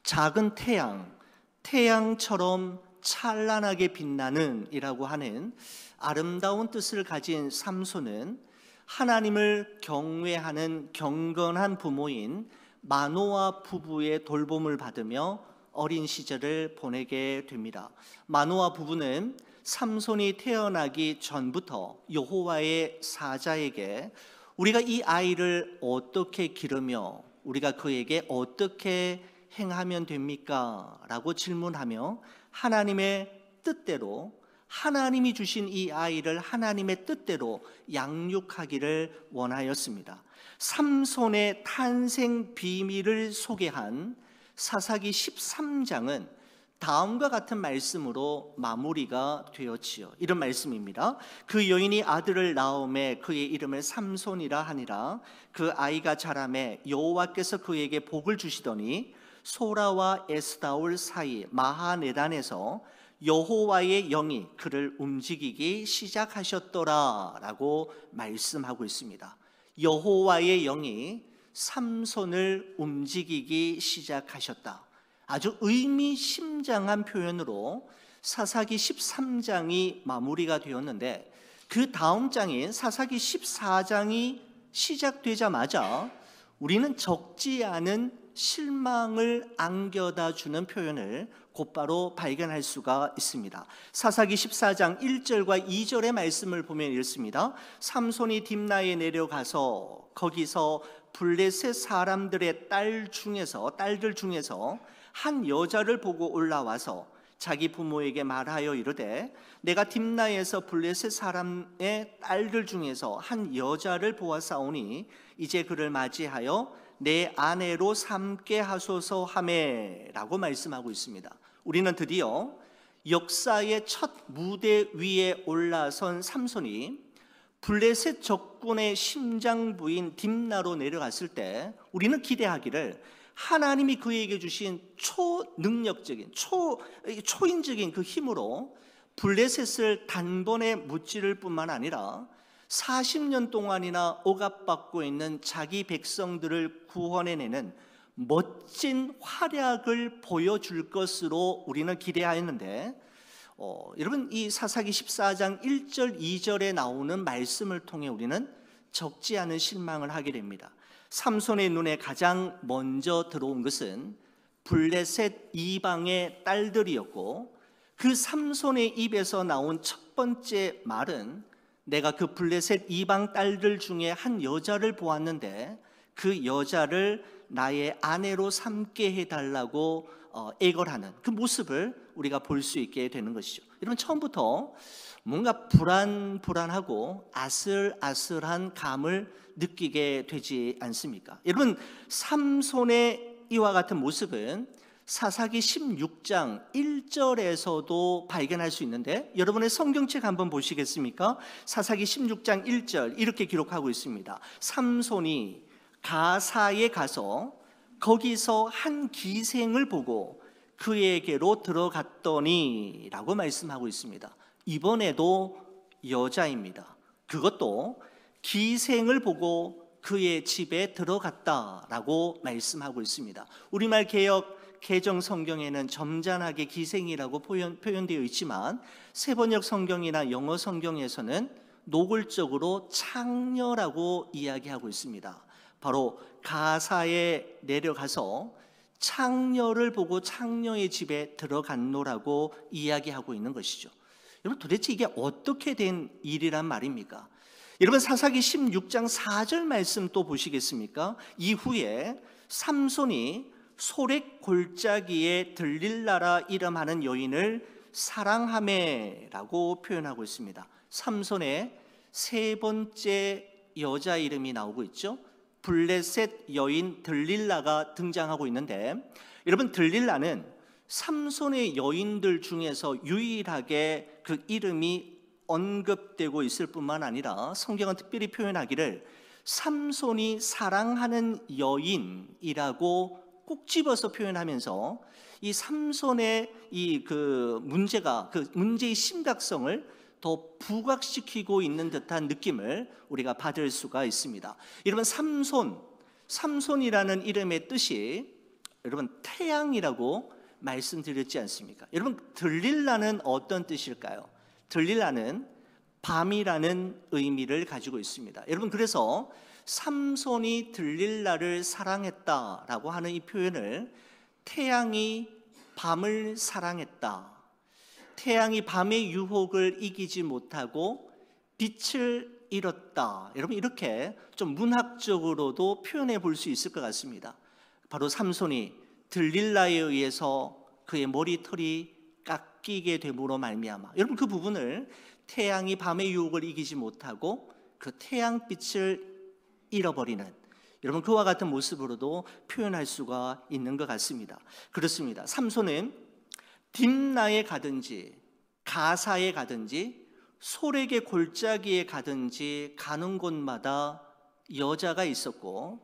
작은 태양처럼 찬란하게 빛나는 이라고 하는 아름다운 뜻을 가진 삼손은 하나님을 경외하는 경건한 부모인 마노아 부부의 돌봄을 받으며 어린 시절을 보내게 됩니다. 마노아 부부는 삼손이 태어나기 전부터 여호와의 사자에게 우리가 이 아이를 어떻게 기르며 우리가 그에게 어떻게 행하면 됩니까? 라고 질문하며 하나님의 뜻대로, 하나님이 주신 이 아이를 하나님의 뜻대로 양육하기를 원하였습니다. 삼손의 탄생 비밀을 소개한 사사기 13장은 다음과 같은 말씀으로 마무리가 되었지요. 이런 말씀입니다. 그 여인이 아들을 낳음에 그의 이름을 삼손이라 하니라. 그 아이가 자라매 여호와께서 그에게 복을 주시더니 소라와 에스다올 사이 마하네단에서 여호와의 영이 그를 움직이기 시작하셨더라 라고 말씀하고 있습니다. 여호와의 영이 삼손을 움직이기 시작하셨다. 아주 의미심장한 표현으로 사사기 13장이 마무리가 되었는데, 그 다음 장인 사사기 14장이 시작되자마자 우리는 적지 않은 실망을 안겨다 주는 표현을 곧바로 발견할 수가 있습니다. 사사기 14장 1절과 2절의 말씀을 보면 이렇습니다. 삼손이 딥나에 내려가서 거기서 블레셋 사람들의 딸들 중에서 한 여자를 보고 올라와서 자기 부모에게 말하여 이르되 내가 딥나에서 블레셋 사람의 딸들 중에서 한 여자를 보았사오니 이제 그를 맞이하여 내 아내로 삼게 하소서 하매라고 말씀하고 있습니다. 우리는 드디어 역사의 첫 무대 위에 올라선 삼손이 블레셋 적군의 심장부인 딥나로 내려갔을 때 우리는 기대하기를 하나님이 그에게 주신 초능력적인 초인적인 그 힘으로 블레셋을 단번에 무찌를 뿐만 아니라 40년 동안이나 억압받고 있는 자기 백성들을 구원해내는 멋진 활약을 보여줄 것으로 우리는 기대하였는데, 여러분, 이 사사기 14장 1절 2절에 나오는 말씀을 통해 우리는 적지 않은 실망을 하게 됩니다. 삼손의 눈에 가장 먼저 들어온 것은 블레셋 이방의 딸들이었고, 그 삼손의 입에서 나온 첫 번째 말은 내가 그 블레셋 이방 딸들 중에 한 여자를 보았는데 그 여자를 나의 아내로 삼게 해달라고 애걸하는 그 모습을 우리가 볼 수 있게 되는 것이죠. 여러분, 처음부터 뭔가 불안하고 아슬아슬한 감을 느끼게 되지 않습니까? 여러분, 삼손의 이와 같은 모습은 사사기 16장 1절에서도 발견할 수 있는데, 여러분의 성경책 한번 보시겠습니까? 사사기 16장 1절 이렇게 기록하고 있습니다. 삼손이 가사에 가서 거기서 한 기생을 보고 그에게로 들어갔더니 라고 말씀하고 있습니다. 이번에도 여자입니다. 그것도 기생을 보고 그의 집에 들어갔다라고 말씀하고 있습니다. 우리말 개정 성경에는 점잖하게 기생이라고 표현되어 있지만 세번역 성경이나 영어 성경에서는 노골적으로 창녀라고 이야기하고 있습니다. 바로 가사에 내려가서 창녀를 보고 창녀의 집에 들어갔노라고 이야기하고 있는 것이죠. 여러분, 도대체 이게 어떻게 된 일이란 말입니까? 여러분, 사사기 16장 4절 말씀 또 보시겠습니까? 이후에 삼손이 소렉 골짜기에 들릴라라 이름하는 여인을 사랑하매라고 표현하고 있습니다. 삼손의 세 번째 여자 이름이 나오고 있죠. 블레셋 여인 들릴라가 등장하고 있는데, 여러분, 들릴라는 삼손의 여인들 중에서 유일하게 그 이름이 언급되고 있을 뿐만 아니라 성경은 특별히 표현하기를 삼손이 사랑하는 여인이라고 꼭 집어서 표현하면서 이 삼손의 문제의 심각성을 더 부각시키고 있는 듯한 느낌을 우리가 받을 수가 있습니다. 여러분, 삼손이라는 이름의 뜻이 여러분 태양이라고 말씀드렸지 않습니까? 여러분 들릴라는 어떤 뜻일까요? 들릴라는 밤이라는 의미를 가지고 있습니다. 여러분 그래서 삼손이 들릴라를 사랑했다라고 하는 이 표현을 태양이 밤을 사랑했다, 태양이 밤의 유혹을 이기지 못하고 빛을 잃었다, 여러분 이렇게 좀 문학적으로도 표현해 볼 수 있을 것 같습니다. 바로 삼손이 들릴라에 의해서 그의 머리털이 깎이게 됨으로 말미암아, 여러분 그 부분을 태양이 밤의 유혹을 이기지 못하고 그 태양빛을 잃어버리는, 여러분 그와 같은 모습으로도 표현할 수가 있는 것 같습니다. 그렇습니다. 삼손은 딥나에 가든지 가사에 가든지 소렉의 골짜기에 가든지 가는 곳마다 여자가 있었고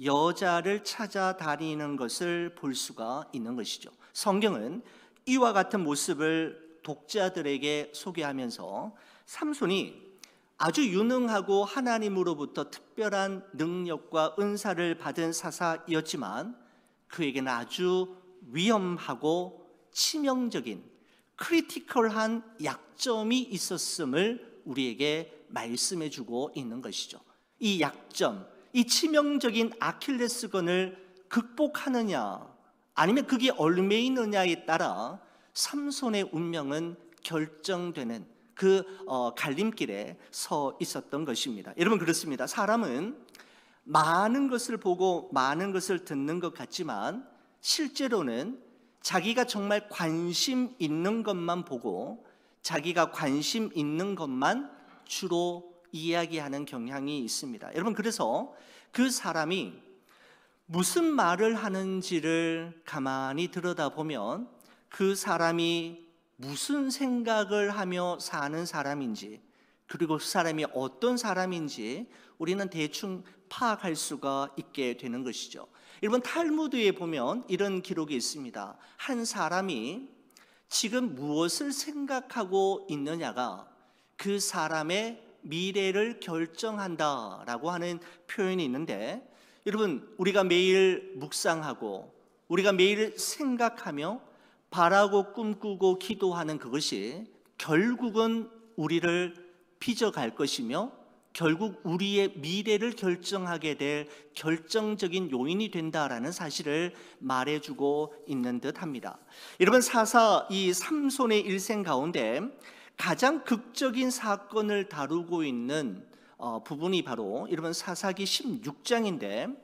여자를 찾아다니는 것을 볼 수가 있는 것이죠. 성경은 이와 같은 모습을 독자들에게 소개하면서 삼손이 아주 유능하고 하나님으로부터 특별한 능력과 은사를 받은 사사였지만 그에게는 아주 위험하고 치명적인 크리티컬한 약점이 있었음을 우리에게 말씀해 주고 있는 것이죠. 이 약점, 이 치명적인 아킬레스건을 극복하느냐 아니면 그게 얽매이느냐에 따라 삼손의 운명은 결정되는 그 갈림길에 서 있었던 것입니다. 여러분 그렇습니다. 사람은 많은 것을 보고 많은 것을 듣는 것 같지만 실제로는 자기가 정말 관심 있는 것만 보고 자기가 관심 있는 것만 주로 이야기하는 경향이 있습니다. 여러분 그래서 그 사람이 무슨 말을 하는지를 가만히 들여다보면 그 사람이 무슨 생각을 하며 사는 사람인지, 그리고 그 사람이 어떤 사람인지 우리는 대충 파악할 수가 있게 되는 것이죠. 여러분 탈무드에 보면 이런 기록이 있습니다. 한 사람이 지금 무엇을 생각하고 있느냐가 그 사람의 미래를 결정한다라고 하는 표현이 있는데, 여러분 우리가 매일 묵상하고 우리가 매일 생각하며 바라고 꿈꾸고 기도하는 그것이 결국은 우리를 빚어갈 것이며 결국 우리의 미래를 결정하게 될 결정적인 요인이 된다라는 사실을 말해주고 있는 듯합니다. 여러분 사사 이 삼손의 일생 가운데 가장 극적인 사건을 다루고 있는 부분이 바로 여러분 사사기 16장인데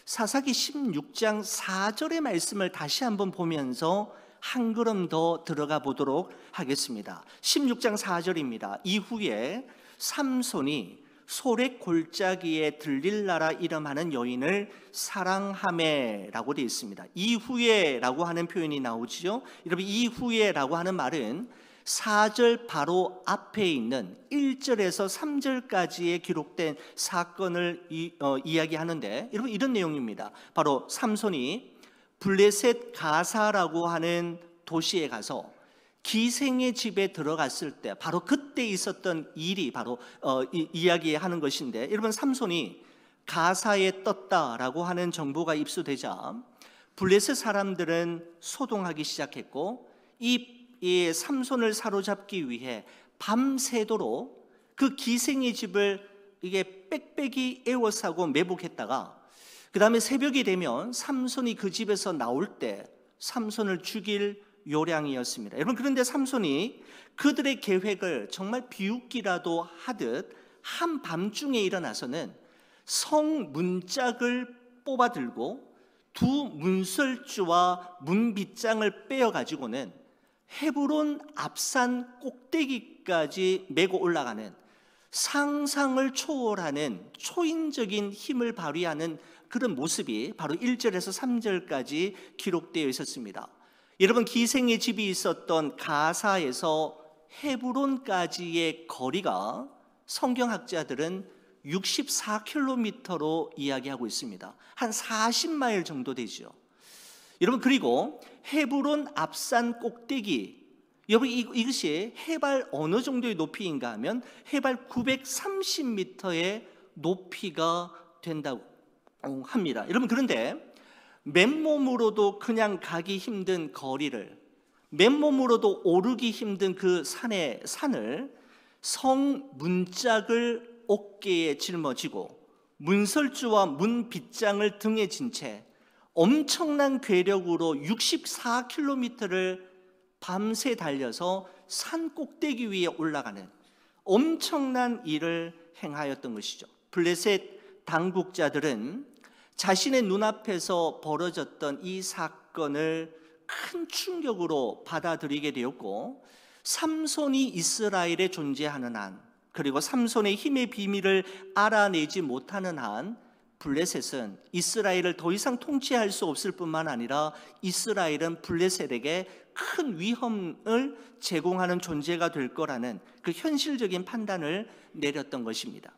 사사기 16장 4절의 말씀을 다시 한번 보면서 한 걸음 더 들어가 보도록 하겠습니다. 16장 4절입니다. 이후에 삼손이 소렉 골짜기에 들릴라라 이름하는 여인을 사랑하매라고 되어 있습니다. 이후에라고 하는 표현이 나오지요. 여러분 이후에라고 하는 말은 4절 바로 앞에 있는 1절에서 3절까지에 기록된 사건을 이야기하는데, 여러분 이런 내용입니다. 바로 삼손이 블레셋 가사라고 하는 도시에 가서 기생의 집에 들어갔을 때 바로 그때 있었던 일이 바로 이야기하는 것인데, 여러분 삼손이 가사에 떴다라고 하는 정보가 입수되자 블레셋 사람들은 소동하기 시작했고 이 삼손을 사로잡기 위해 밤새도록 그 기생의 집을 이게 빽빽이 에워싸고 매복했다가 그 다음에 새벽이 되면 삼손이 그 집에서 나올 때 삼손을 죽일 요량이었습니다. 여러분 그런데 삼손이 그들의 계획을 정말 비웃기라도 하듯 한밤중에 일어나서는 성 문짝을 뽑아들고 두 문설주와 문빗장을 빼어가지고는 헤브론 앞산 꼭대기까지 메고 올라가는 상상을 초월하는 초인적인 힘을 발휘하는 그런 모습이 바로 1절에서 3절까지 기록되어 있었습니다. 여러분 기생의 집이 있었던 가사에서 헤브론까지의 거리가 성경학자들은 64km로 이야기하고 있습니다. 한 40마일 정도 되죠. 여러분 그리고 헤브론 앞산 꼭대기, 여러분 이것이 해발 어느 정도의 높이인가 하면 해발 930m의 높이가 된다고 합니다. 여러분 그런데 맨몸으로도 그냥 가기 힘든 거리를, 맨몸으로도 오르기 힘든 그 산을 성 문짝을 어깨에 짊어지고 문설주와 문빗장을 등에 진 채 엄청난 괴력으로 64km를 밤새 달려서 산 꼭대기 위에 올라가는 엄청난 일을 행하였던 것이죠. 블레셋 당국자들은 자신의 눈앞에서 벌어졌던 이 사건을 큰 충격으로 받아들이게 되었고, 삼손이 이스라엘에 존재하는 한, 그리고 삼손의 힘의 비밀을 알아내지 못하는 한 블레셋은 이스라엘을 더 이상 통치할 수 없을 뿐만 아니라 이스라엘은 블레셋에게 큰 위험을 제공하는 존재가 될 거라는 그 현실적인 판단을 내렸던 것입니다.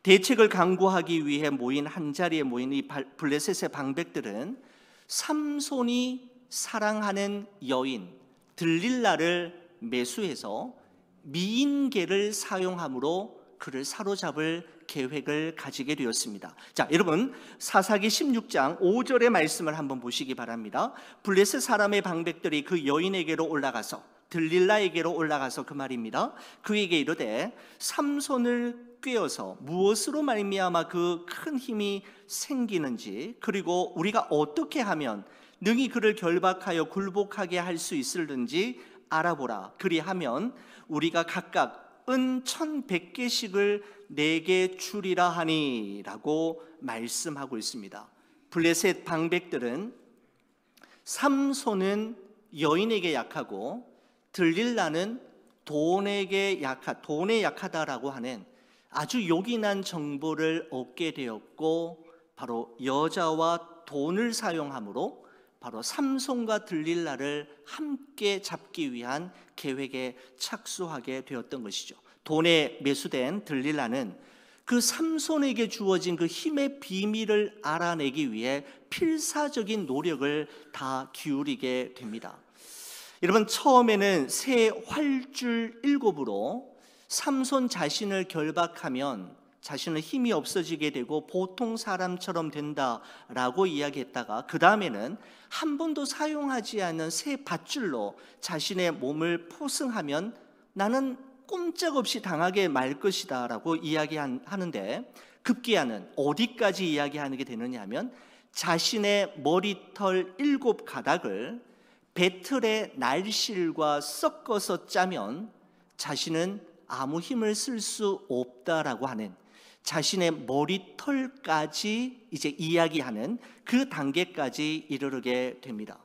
대책을 강구하기 위해 한자리에 모인 이 블레셋의 방백들은 삼손이 사랑하는 여인 들릴라를 매수해서 미인계를 사용함으로 그를 사로잡을 계획을 가지게 되었습니다. 자, 여러분 사사기 16장 5절의 말씀을 한번 보시기 바랍니다. 블레셋 사람의 방백들이 그 여인에게로 올라가서, 들릴라에게로 올라가서 그 말입니다. 그에게 이르되 삼손을 꿰어서 무엇으로 말미암아 그 큰 힘이 생기는지, 그리고 우리가 어떻게 하면 능히 그를 결박하여 굴복하게 할 수 있을는지 알아보라. 그리하면 우리가 각각 은 1,100개씩을 내게 주리라 하니 라고 말씀하고 있습니다. 블레셋 방백들은 삼손은 여인에게 약하고 들릴라는 돈에 약하다라고 하는 아주 요긴한 정보를 얻게 되었고, 바로 여자와 돈을 사용함으로 바로 삼손과 들릴라를 함께 잡기 위한 계획에 착수하게 되었던 것이죠. 돈에 매수된 들릴라는 그 삼손에게 주어진 그 힘의 비밀을 알아내기 위해 필사적인 노력을 다 기울이게 됩니다. 여러분, 처음에는 새 활줄 7으로 삼손 자신을 결박하면 자신은 힘이 없어지게 되고 보통 사람처럼 된다라고 이야기했다가, 그 다음에는 한 번도 사용하지 않은 새 밧줄로 자신의 몸을 포승하면 나는 꼼짝없이 당하게 말 것이다 라고 이야기하는데, 급기야는 어디까지 이야기하게 되느냐 하면 자신의 머리털 7가닥을 배틀의 날실과 섞어서 짜면 자신은 아무 힘을 쓸 수 없다라고 하는, 자신의 머리털까지 이제 이야기하는 그 단계까지 이르게 됩니다.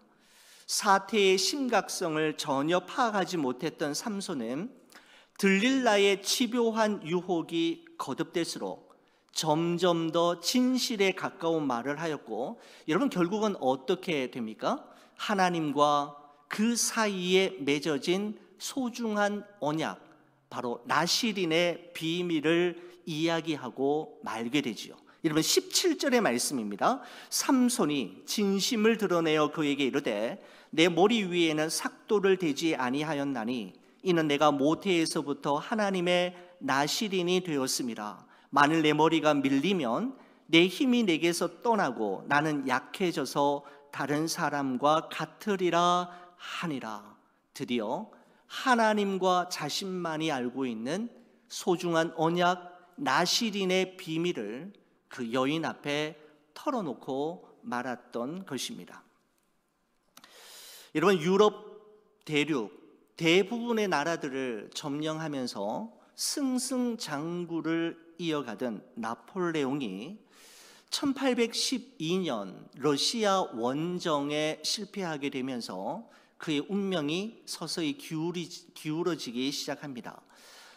사태의 심각성을 전혀 파악하지 못했던 삼손은 들릴라의 집요한 유혹이 거듭될수록 점점 더 진실에 가까운 말을 하였고, 여러분 결국은 어떻게 됩니까? 하나님과 그 사이에 맺어진 소중한 언약, 바로 나실인의 비밀을 이야기하고 말게 되지요. 여러분 17절의 말씀입니다. 삼손이 진심을 드러내어 그에게 이르되 내 머리 위에는 삭도를 대지 아니하였나니 이는 내가 모태에서부터 하나님의 나실인이 되었습니다. 만일 내 머리가 밀리면 내 힘이 내게서 떠나고 나는 약해져서 다른 사람과 같으리라 하니라. 드디어 하나님과 자신만이 알고 있는 소중한 언약 나실인의 비밀을 그 여인 앞에 털어놓고 말았던 것입니다. 여러분, 유럽 대륙 대부분의 나라들을 점령하면서 승승장구를 이어가던 나폴레옹이 1812년 러시아 원정에 실패하게 되면서 그의 운명이 서서히 기울어지기 시작합니다.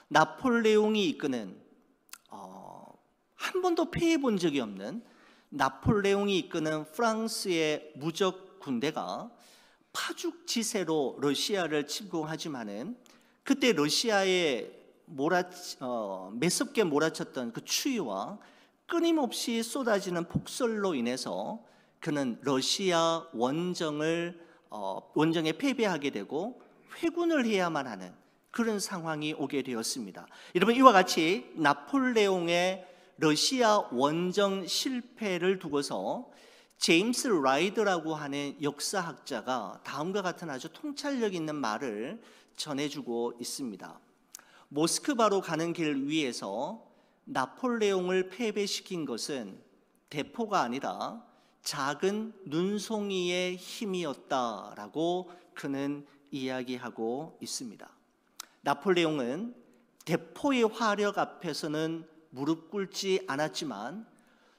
나폴레옹이 이끄는 한 번도 패해 본 적이 없는 나폴레옹이 이끄는 프랑스의 무적 군대가 파죽지세로 러시아를 침공하지만은 그때 러시아에 매섭게 몰아쳤던 그 추위와 끊임없이 쏟아지는 폭설로 인해서 그는 러시아 원정에 패배하게 되고 회군을 해야만 하는 그런 상황이 오게 되었습니다. 여러분, 이와 같이 나폴레옹의 러시아 원정 실패를 두고서 제임스 라이드라고 하는 역사학자가 다음과 같은 아주 통찰력 있는 말을 전해주고 있습니다. 모스크바로 가는 길 위에서 나폴레옹을 패배시킨 것은 대포가 아니라 작은 눈송이의 힘이었다라고 그는 이야기하고 있습니다. 나폴레옹은 대포의 화력 앞에서는 무릎 꿇지 않았지만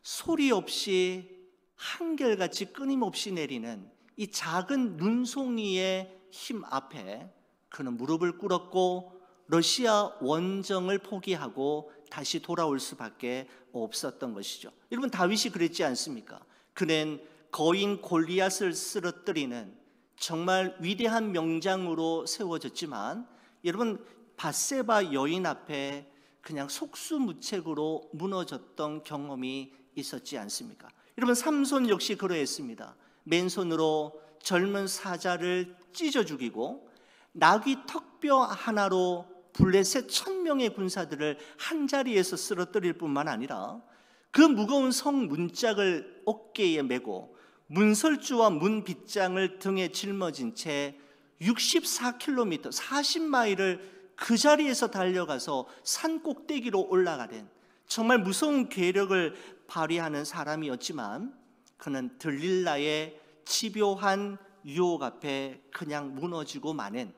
소리 없이 한결같이 끊임없이 내리는 이 작은 눈송이의 힘 앞에 그는 무릎을 꿇었고 러시아 원정을 포기하고 다시 돌아올 수밖에 없었던 것이죠. 여러분, 다윗이 그랬지 않습니까? 그는 거인 골리앗을 쓰러뜨리는 정말 위대한 명장으로 세워졌지만 여러분, 밧세바 여인 앞에 그냥 속수무책으로 무너졌던 경험이 있었지 않습니까? 여러분, 삼손 역시 그러했습니다. 맨손으로 젊은 사자를 찢어 죽이고 나귀 턱뼈 하나로 블레셋 1000명의 군사들을 한자리에서 쓰러뜨릴 뿐만 아니라 그 무거운 성 문짝을 어깨에 메고 문설주와 문빗장을 등에 짊어진 채 64km, 40마일을 그 자리에서 달려가서 산 꼭대기로 올라가는 정말 무서운 괴력을 발휘하는 사람이었지만 그는 들릴라의 집요한 유혹 앞에 그냥 무너지고 마는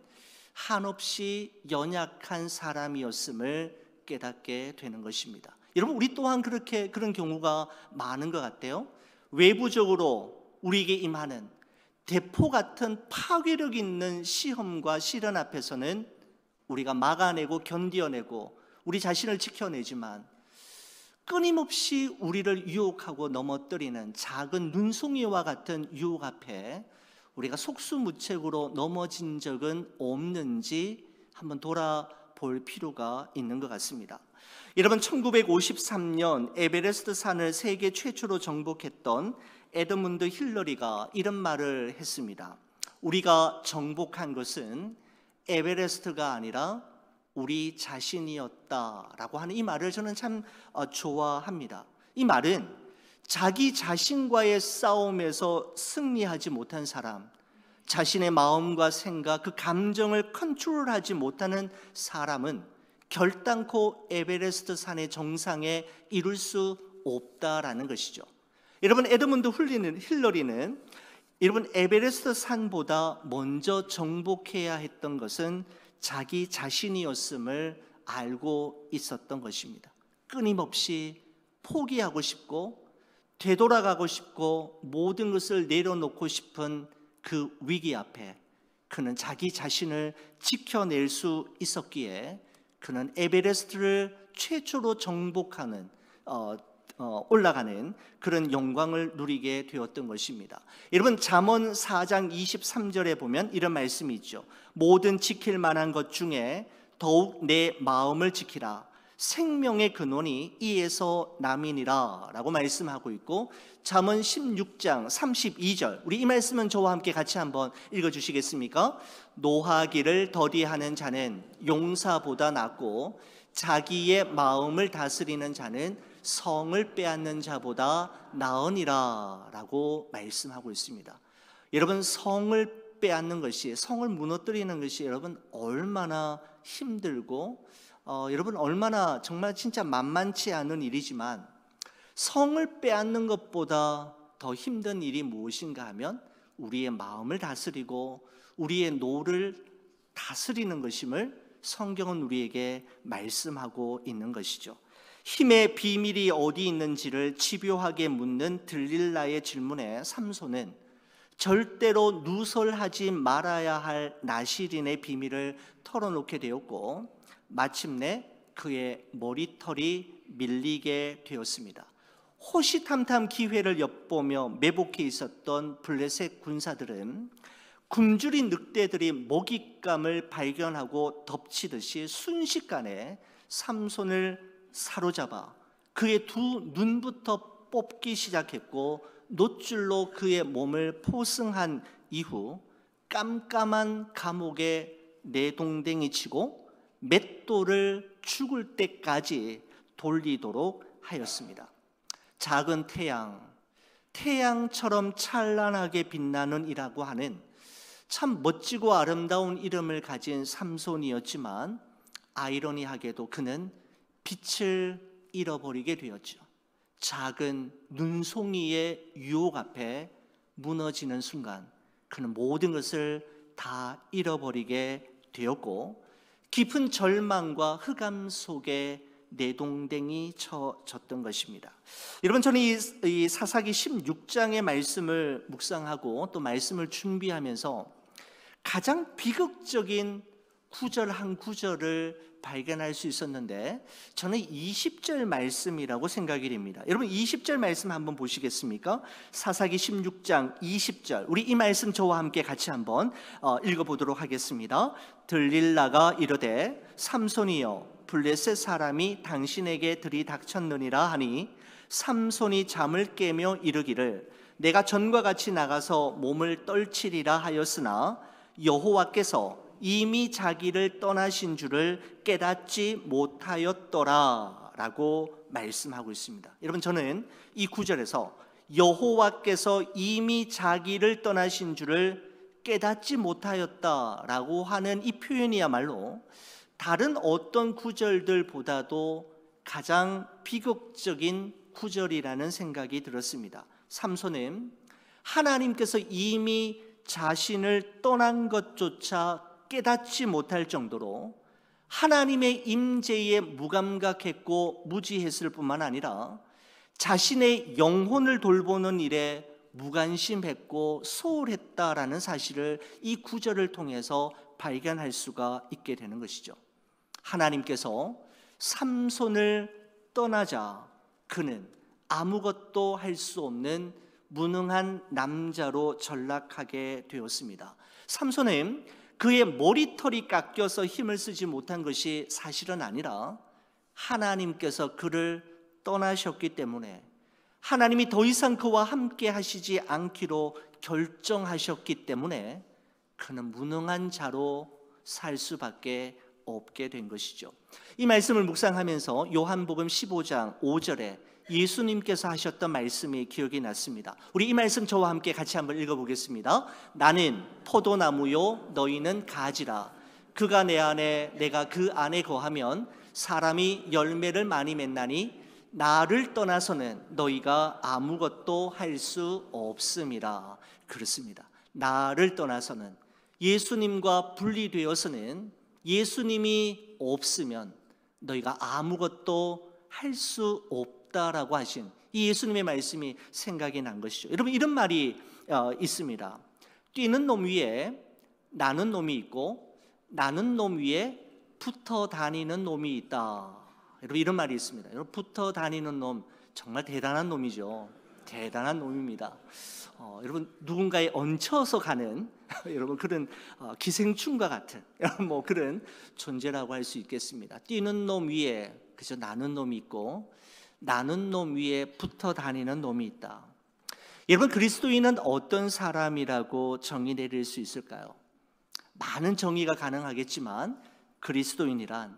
한없이 연약한 사람이었음을 깨닫게 되는 것입니다. 여러분, 우리 또한 그런 경우가 많은 것 같아요. 외부적으로 우리에게 임하는 대포 같은 파괴력 있는 시험과 시련 앞에서는 우리가 막아내고 견뎌내고 우리 자신을 지켜내지만 끊임없이 우리를 유혹하고 넘어뜨리는 작은 눈송이와 같은 유혹 앞에 우리가 속수무책으로 넘어진 적은 없는지 한번 돌아볼 필요가 있는 것 같습니다. 여러분, 1953년 에베레스트 산을 세계 최초로 정복했던 에드문드 힐러리가 이런 말을 했습니다. 우리가 정복한 것은 에베레스트가 아니라 우리 자신이었다라고 하는 이 말을 저는 참 좋아합니다. 이 말은 자기 자신과의 싸움에서 승리하지 못한 사람, 자신의 마음과 생각, 그 감정을 컨트롤하지 못하는 사람은 결단코 에베레스트 산의 정상에 이룰 수 없다라는 것이죠. 여러분, 에드문드 힐러리는 여러분 에베레스트 산보다 먼저 정복해야 했던 것은 자기 자신이었음을 알고 있었던 것입니다. 끊임없이 포기하고 싶고 되돌아가고 싶고 모든 것을 내려놓고 싶은 그 위기 앞에 그는 자기 자신을 지켜낼 수 있었기에 그는 에베레스트를 최초로 정복하는 올라가는 그런 영광을 누리게 되었던 것입니다. 여러분, 잠언 4장 23절에 보면 이런 말씀이 있죠. 모든 지킬 만한 것 중에 더욱 내 마음을 지키라. 생명의 근원이 이에서 남이니라 라고 말씀하고 있고, 잠언 16장 32절, 우리 이 말씀은 저와 함께 같이 한번 읽어주시겠습니까? 노하기를 더디하는 자는 용사보다 낫고 자기의 마음을 다스리는 자는 성을 빼앗는 자보다 나으니라 라고 말씀하고 있습니다. 여러분, 성을 빼앗는 것이, 성을 무너뜨리는 것이 여러분 얼마나 힘들고 여러분 얼마나 정말 진짜 만만치 않은 일이지만, 성을 빼앗는 것보다 더 힘든 일이 무엇인가 하면 우리의 마음을 다스리고 우리의 노를 다스리는 것임을 성경은 우리에게 말씀하고 있는 것이죠. 힘의 비밀이 어디 있는지를 집요하게 묻는 들릴라의 질문에 삼손은 절대로 누설하지 말아야 할 나시린의 비밀을 털어놓게 되었고, 마침내 그의 머리털이 밀리게 되었습니다. 호시탐탐 기회를 엿보며 매복해 있었던 블레셋 군사들은 굶주린 늑대들이 먹잇감을 발견하고 덮치듯이 순식간에 삼손을 사로잡아 그의 두 눈부터 뽑기 시작했고, 놋줄로 그의 몸을 포승한 이후 깜깜한 감옥에 내동댕이 치고 맷돌을 죽을 때까지 돌리도록 하였습니다. 작은 태양, 태양처럼 찬란하게 빛나는 이라고 하는 참 멋지고 아름다운 이름을 가진 삼손이었지만 아이러니하게도 그는 빛을 잃어버리게 되었죠. 작은 눈송이의 유혹 앞에 무너지는 순간 그는 모든 것을 다 잃어버리게 되었고 깊은 절망과 흑암 속에 내동댕이 쳐졌던 것입니다. 여러분, 저는 이 사사기 16장의 말씀을 묵상하고 또 말씀을 준비하면서 가장 비극적인 구절 한 구절을 발견할 수 있었는데 저는 20절 말씀이라고 생각이 됩니다. 여러분, 20절 말씀 한번 보시겠습니까? 사사기 16장 20절, 우리 이 말씀 저와 함께 같이 한번 읽어보도록 하겠습니다. 들릴라가 이르되 삼손이여 블레셋 사람이 당신에게 들이닥쳤느니라 하니 삼손이 잠을 깨며 이르기를 내가 전과 같이 나가서 몸을 떨치리라 하였으나 여호와께서 이미 자기를 떠나신 줄을 깨닫지 못하였더라 라고 말씀하고 있습니다. 여러분, 저는 이 구절에서 여호와께서 이미 자기를 떠나신 줄을 깨닫지 못하였다라고 하는 이 표현이야말로 다른 어떤 구절들보다도 가장 비극적인 구절이라는 생각이 들었습니다. 삼손은 하나님께서 이미 자신을 떠난 것조차 깨닫지 못할 정도로 하나님의 임재에 무감각했고 무지했을 뿐만 아니라 자신의 영혼을 돌보는 일에 무관심했고 소홀했다라는 사실을 이 구절을 통해서 발견할 수가 있게 되는 것이죠. 하나님께서 삼손을 떠나자 그는 아무것도 할 수 없는 무능한 남자로 전락하게 되었습니다. 삼손은 그의 머리털이 깎여서 힘을 쓰지 못한 것이 사실은 아니라 하나님께서 그를 떠나셨기 때문에 하나님이 더 이상 그와 함께 하시지 않기로 결정하셨기 때문에 그는 무능한 자로 살 수밖에 없게 된 것이죠. 이 말씀을 묵상하면서 요한복음 15장 5절에 예수님께서 하셨던 말씀이 기억이 났습니다. 우리 이 말씀 저와 함께 같이 한번 읽어보겠습니다. 나는 포도나무요 너희는 가지라. 그가 내 안에 내가 그 안에 거하면 사람이 열매를 많이 맺나니 나를 떠나서는 너희가 아무것도 할 수 없음이라. 그렇습니다. 나를 떠나서는, 예수님과 분리되어서는, 예수님이 없으면 너희가 아무것도 할 수 없다라고 하신 이 예수님의 말씀이 생각이 난 것이죠. 여러분, 이런 말이 있습니다. 뛰는 놈 위에 나는 놈이 있고 나는 놈 위에 붙어 다니는 놈이 있다. 여러분, 이런 말이 있습니다. 여러분, 붙어 다니는 놈 정말 대단한 놈이죠. 대단한 놈입니다. 여러분, 누군가에 얹혀서 가는 여러분 그런 기생충과 같은 뭐 그런 존재라고 할 수 있겠습니다. 뛰는 놈 위에 그저 나는 놈이 있고 나는 놈 위에 붙어 다니는 놈이 있다. 여러분, 그리스도인은 어떤 사람이라고 정의 내릴 수 있을까요? 많은 정의가 가능하겠지만 그리스도인이란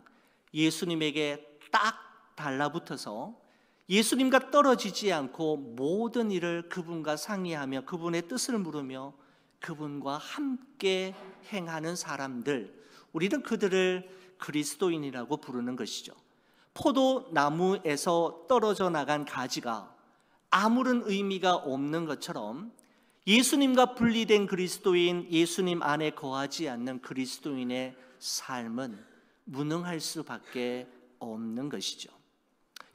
예수님에게 딱 달라붙어서 예수님과 떨어지지 않고 모든 일을 그분과 상의하며 그분의 뜻을 물으며 그분과 함께 행하는 사람들, 우리는 그들을 그리스도인이라고 부르는 것이죠. 포도나무에서 떨어져 나간 가지가 아무런 의미가 없는 것처럼 예수님과 분리된 그리스도인, 예수님 안에 거하지 않는 그리스도인의 삶은 무능할 수밖에 없는 것이죠.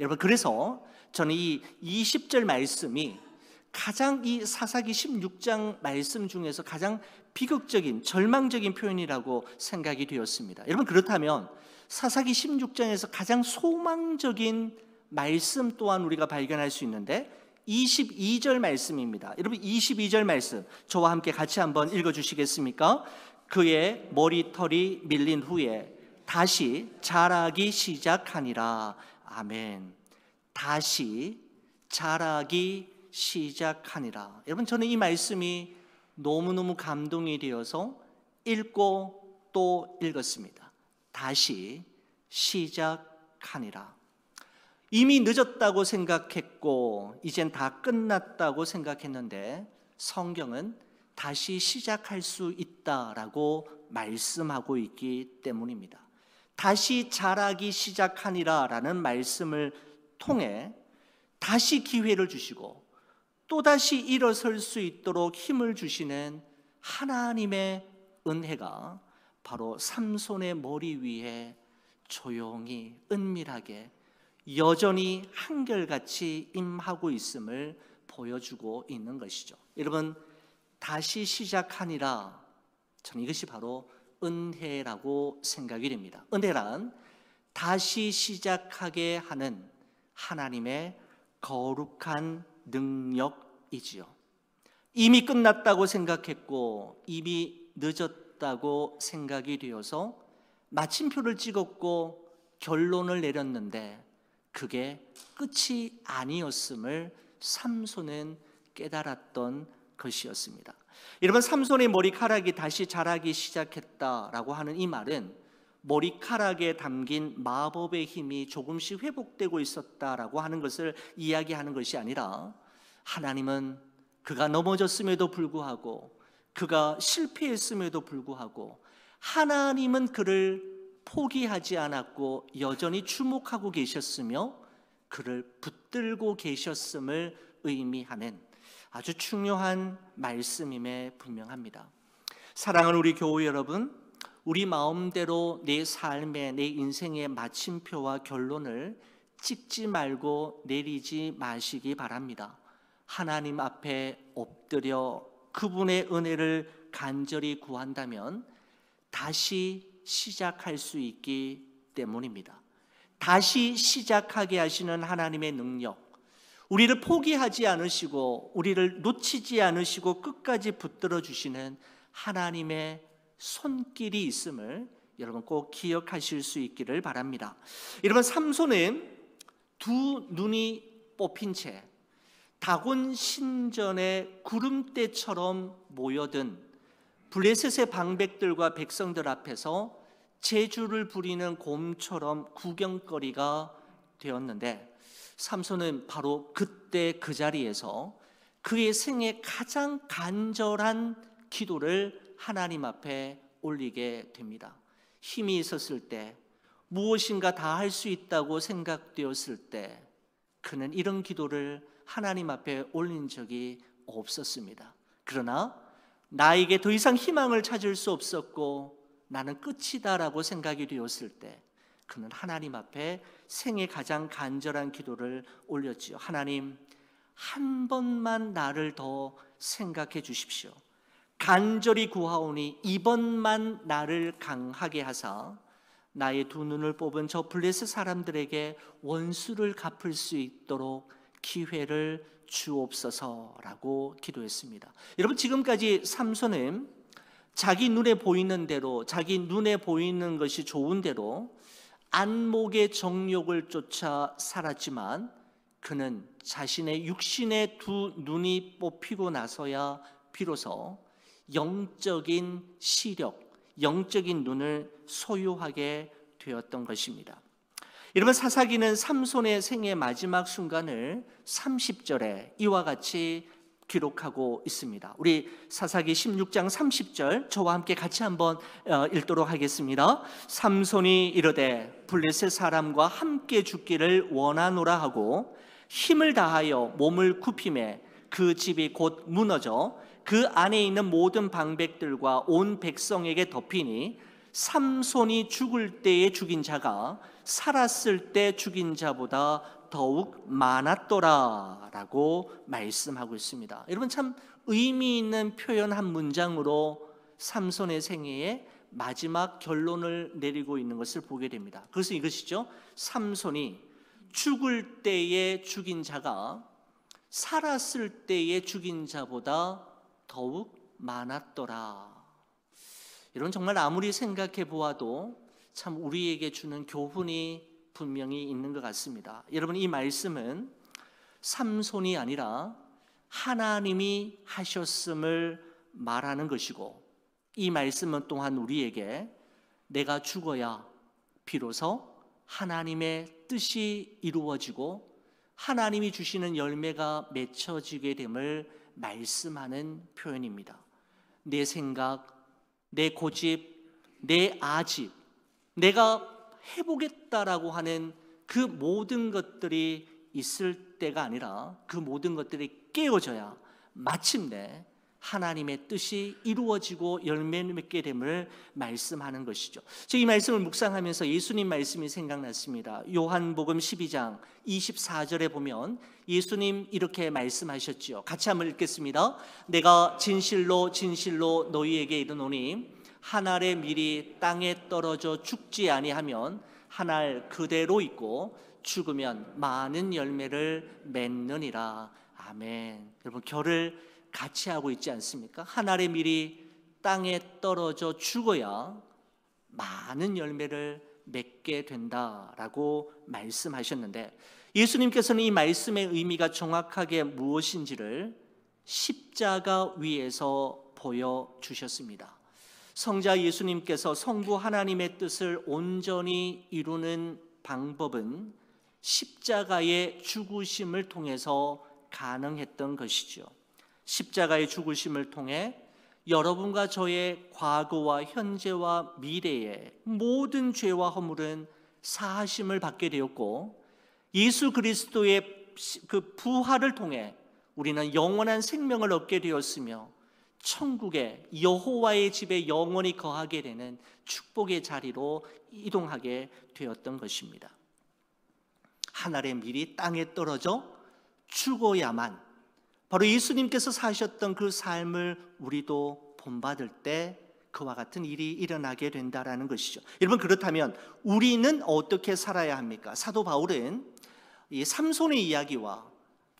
여러분, 그래서 저는 이 20절 말씀이 가장 이 사사기 16장 말씀 중에서 가장 비극적인, 절망적인 표현이라고 생각이 되었습니다. 여러분, 그렇다면 사사기 16장에서 가장 소망적인 말씀 또한 우리가 발견할 수 있는데 22절 말씀입니다. 여러분, 22절 말씀 저와 함께 같이 한번 읽어주시겠습니까? 그의 머리털이 밀린 후에 다시 자라기 시작하니라. 아멘. 다시 자라기 시작하니라. 여러분, 저는 이 말씀이 너무너무 감동이 되어서 읽고 또 읽었습니다. 다시 시작하니라. 이미 늦었다고 생각했고 이젠 다 끝났다고 생각했는데 성경은 다시 시작할 수 있다라고 말씀하고 있기 때문입니다. 다시 자라기 시작하니라 라는 말씀을 통해 다시 기회를 주시고 또다시 일어설 수 있도록 힘을 주시는 하나님의 은혜가 바로 삼손의 머리 위에 조용히 은밀하게 여전히 한결같이 임하고 있음을 보여주고 있는 것이죠. 여러분, 다시 시작하니라, 저는 이것이 바로 은혜라고 생각이 됩니다. 은혜란 다시 시작하게 하는 하나님의 거룩한 능력이지요. 이미 끝났다고 생각했고 이미 늦었다고 생각이 되어서 마침표를 찍었고 결론을 내렸는데 그게 끝이 아니었음을 삼손은 깨달았던 것이었습니다. 여러분, 삼손의 머리카락이 다시 자라기 시작했다라고 하는 이 말은 머리카락에 담긴 마법의 힘이 조금씩 회복되고 있었다라고 하는 것을 이야기하는 것이 아니라 하나님은 그가 넘어졌음에도 불구하고 그가 실패했음에도 불구하고 하나님은 그를 포기하지 않았고 여전히 주목하고 계셨으며 그를 붙들고 계셨음을 의미하는 아주 중요한 말씀임에 분명합니다. 사랑하는 우리 교우 여러분, 우리 마음대로 내 삶의, 내 인생의 마침표와 결론을 찍지 말고 내리지 마시기 바랍니다. 하나님 앞에 엎드려 그분의 은혜를 간절히 구한다면 다시 시작할 수 있기 때문입니다. 다시 시작하게 하시는 하나님의 능력, 우리를 포기하지 않으시고 우리를 놓치지 않으시고 끝까지 붙들어 주시는 하나님의 손길이 있음을 여러분 꼭 기억하실 수 있기를 바랍니다. 여러분, 삼손은 두 눈이 뽑힌 채 다곤 신전의 구름대처럼 모여든 블레셋의 방백들과 백성들 앞에서 제주를 부리는 곰처럼 구경거리가 되었는데 삼손은 바로 그때 그 자리에서 그의 생애 가장 간절한 기도를 하나님 앞에 올리게 됩니다. 힘이 있었을 때, 무엇인가 다 할 수 있다고 생각되었을 때 그는 이런 기도를 하나님 앞에 올린 적이 없었습니다. 그러나 나에게 더 이상 희망을 찾을 수 없었고 나는 끝이다라고 생각이 되었을 때 그는 하나님 앞에 생애 가장 간절한 기도를 올렸지요. 하나님, 한 번만 나를 더 생각해 주십시오. 간절히 구하오니 이번만 나를 강하게 하사 나의 두 눈을 뽑은 저 블레셋 사람들에게 원수를 갚을 수 있도록 기회를 주옵소서라고 기도했습니다. 여러분, 지금까지 삼손은 자기 눈에 보이는 대로, 자기 눈에 보이는 것이 좋은 대로 안목의 정욕을 쫓아 살았지만 그는 자신의 육신의 두 눈이 뽑히고 나서야 비로소 영적인 시력, 영적인 눈을 소유하게 되었던 것입니다. 여러분, 사사기는 삼손의 생의 마지막 순간을 30절에 이와 같이 기록하고 있습니다. 우리 사사기 16장 30절 저와 함께 같이 한번 읽도록 하겠습니다. 삼손이 이르되 블레셋 사람과 함께 죽기를 원하노라 하고 힘을 다하여 몸을 굽히매 그 집이 곧 무너져 그 안에 있는 모든 방백들과 온 백성에게 덮이니 삼손이 죽을 때에 죽인 자가 살았을 때 죽인 자보다 더욱 많았더라 라고 말씀하고 있습니다. 여러분, 참 의미 있는 표현 한 문장으로 삼손의 생애의 마지막 결론을 내리고 있는 것을 보게 됩니다. 그래서 이것이죠. 삼손이 죽을 때에 죽인 자가 살았을 때에 죽인 자보다 더욱 많았더라. 이런 정말 아무리 생각해 보아도 참 우리에게 주는 교훈이 분명히 있는 것 같습니다. 여러분, 이 말씀은 삼손이 아니라 하나님이 하셨음을 말하는 것이고, 이 말씀은 또한 우리에게 내가 죽어야 비로소 하나님의 뜻이 이루어지고 하나님이 주시는 열매가 맺혀지게 됨을 말씀하는 표현입니다. 내 생각, 내 고집, 내 아집, 내가 해보겠다라고 하는 그 모든 것들이 있을 때가 아니라 그 모든 것들이 깨어져야 마침내 하나님의 뜻이 이루어지고 열매를 맺게 됨을 말씀하는 것이죠. 이 말씀을 묵상하면서 예수님 말씀이 생각났습니다. 요한복음 12장 24절에 보면 예수님 이렇게 말씀하셨지요. 같이 한번 읽겠습니다. 내가 진실로 진실로 너희에게 이르노니 한 알의 밀이 땅에 떨어져 죽지 아니하면 한 알 그대로 있고 죽으면 많은 열매를 맺느니라. 아멘. 여러분, 결을 같이 하고 있지 않습니까? 한 알의 밀이 땅에 떨어져 죽어야 많은 열매를 맺게 된다라고 말씀하셨는데, 예수님께서는 이 말씀의 의미가 정확하게 무엇인지를 십자가 위에서 보여주셨습니다. 성자 예수님께서 성부 하나님의 뜻을 온전히 이루는 방법은 십자가의 죽으심을 통해서 가능했던 것이죠. 십자가의 죽으심을 통해 여러분과 저의 과거와 현재와 미래의 모든 죄와 허물은 사하심을 받게 되었고, 예수 그리스도의 그 부활을 통해 우리는 영원한 생명을 얻게 되었으며 천국의 여호와의 집에 영원히 거하게 되는 축복의 자리로 이동하게 되었던 것입니다. 하늘의 밀이 땅에 떨어져 죽어야만, 바로 예수님께서 사셨던 그 삶을 우리도 본받을 때 그와 같은 일이 일어나게 된다라는 것이죠. 여러분, 그렇다면 우리는 어떻게 살아야 합니까? 사도 바울은 이 삼손의 이야기와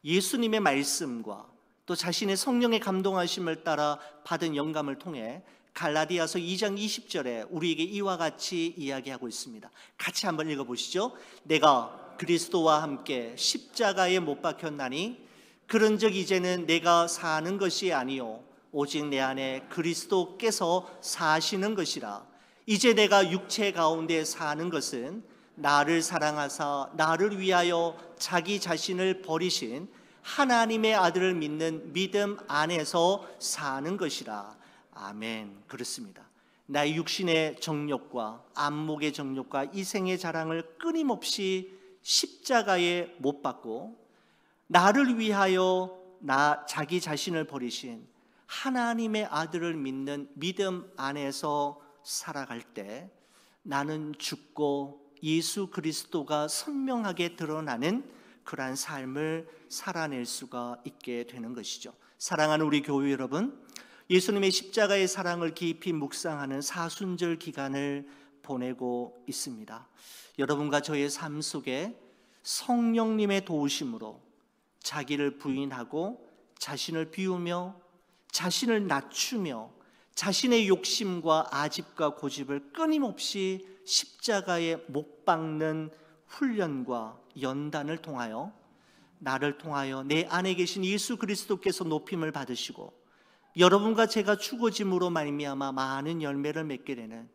예수님의 말씀과 또 자신의 성령의 감동하심을 따라 받은 영감을 통해 갈라디아서 2장 20절에 우리에게 이와 같이 이야기하고 있습니다. 같이 한번 읽어보시죠. 내가 그리스도와 함께 십자가에 못 박혔나니 그런즉 이제는 내가 사는 것이 아니요 오직 내 안에 그리스도께서 사시는 것이라. 이제 내가 육체 가운데 사는 것은 나를 사랑하사 나를 위하여 자기 자신을 버리신 하나님의 아들을 믿는 믿음 안에서 사는 것이라. 아멘. 그렇습니다. 나의 육신의 정욕과 안목의 정욕과 이생의 자랑을 끊임없이 십자가에 못 박고 나를 위하여 자기 자신을 버리신 하나님의 아들을 믿는 믿음 안에서 살아갈 때 나는 죽고 예수 그리스도가 선명하게 드러나는 그러한 삶을 살아낼 수가 있게 되는 것이죠. 사랑하는 우리 교회 여러분, 예수님의 십자가의 사랑을 깊이 묵상하는 사순절 기간을 보내고 있습니다. 여러분과 저의 삶 속에 성령님의 도우심으로 자기를 부인하고 자신을 비우며 자신을 낮추며 자신의 욕심과 아집과 고집을 끊임없이 십자가에 못 박는 훈련과 연단을 통하여 나를 통하여 내 안에 계신 예수 그리스도께서 높임을 받으시고 여러분과 제가 죽어짐으로 말미암아 많은 열매를 맺게 되는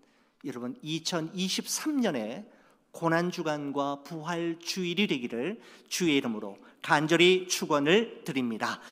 여러분 2023년에 고난주간과 부활주일이 되기를 주의 이름으로 간절히 축원을 드립니다.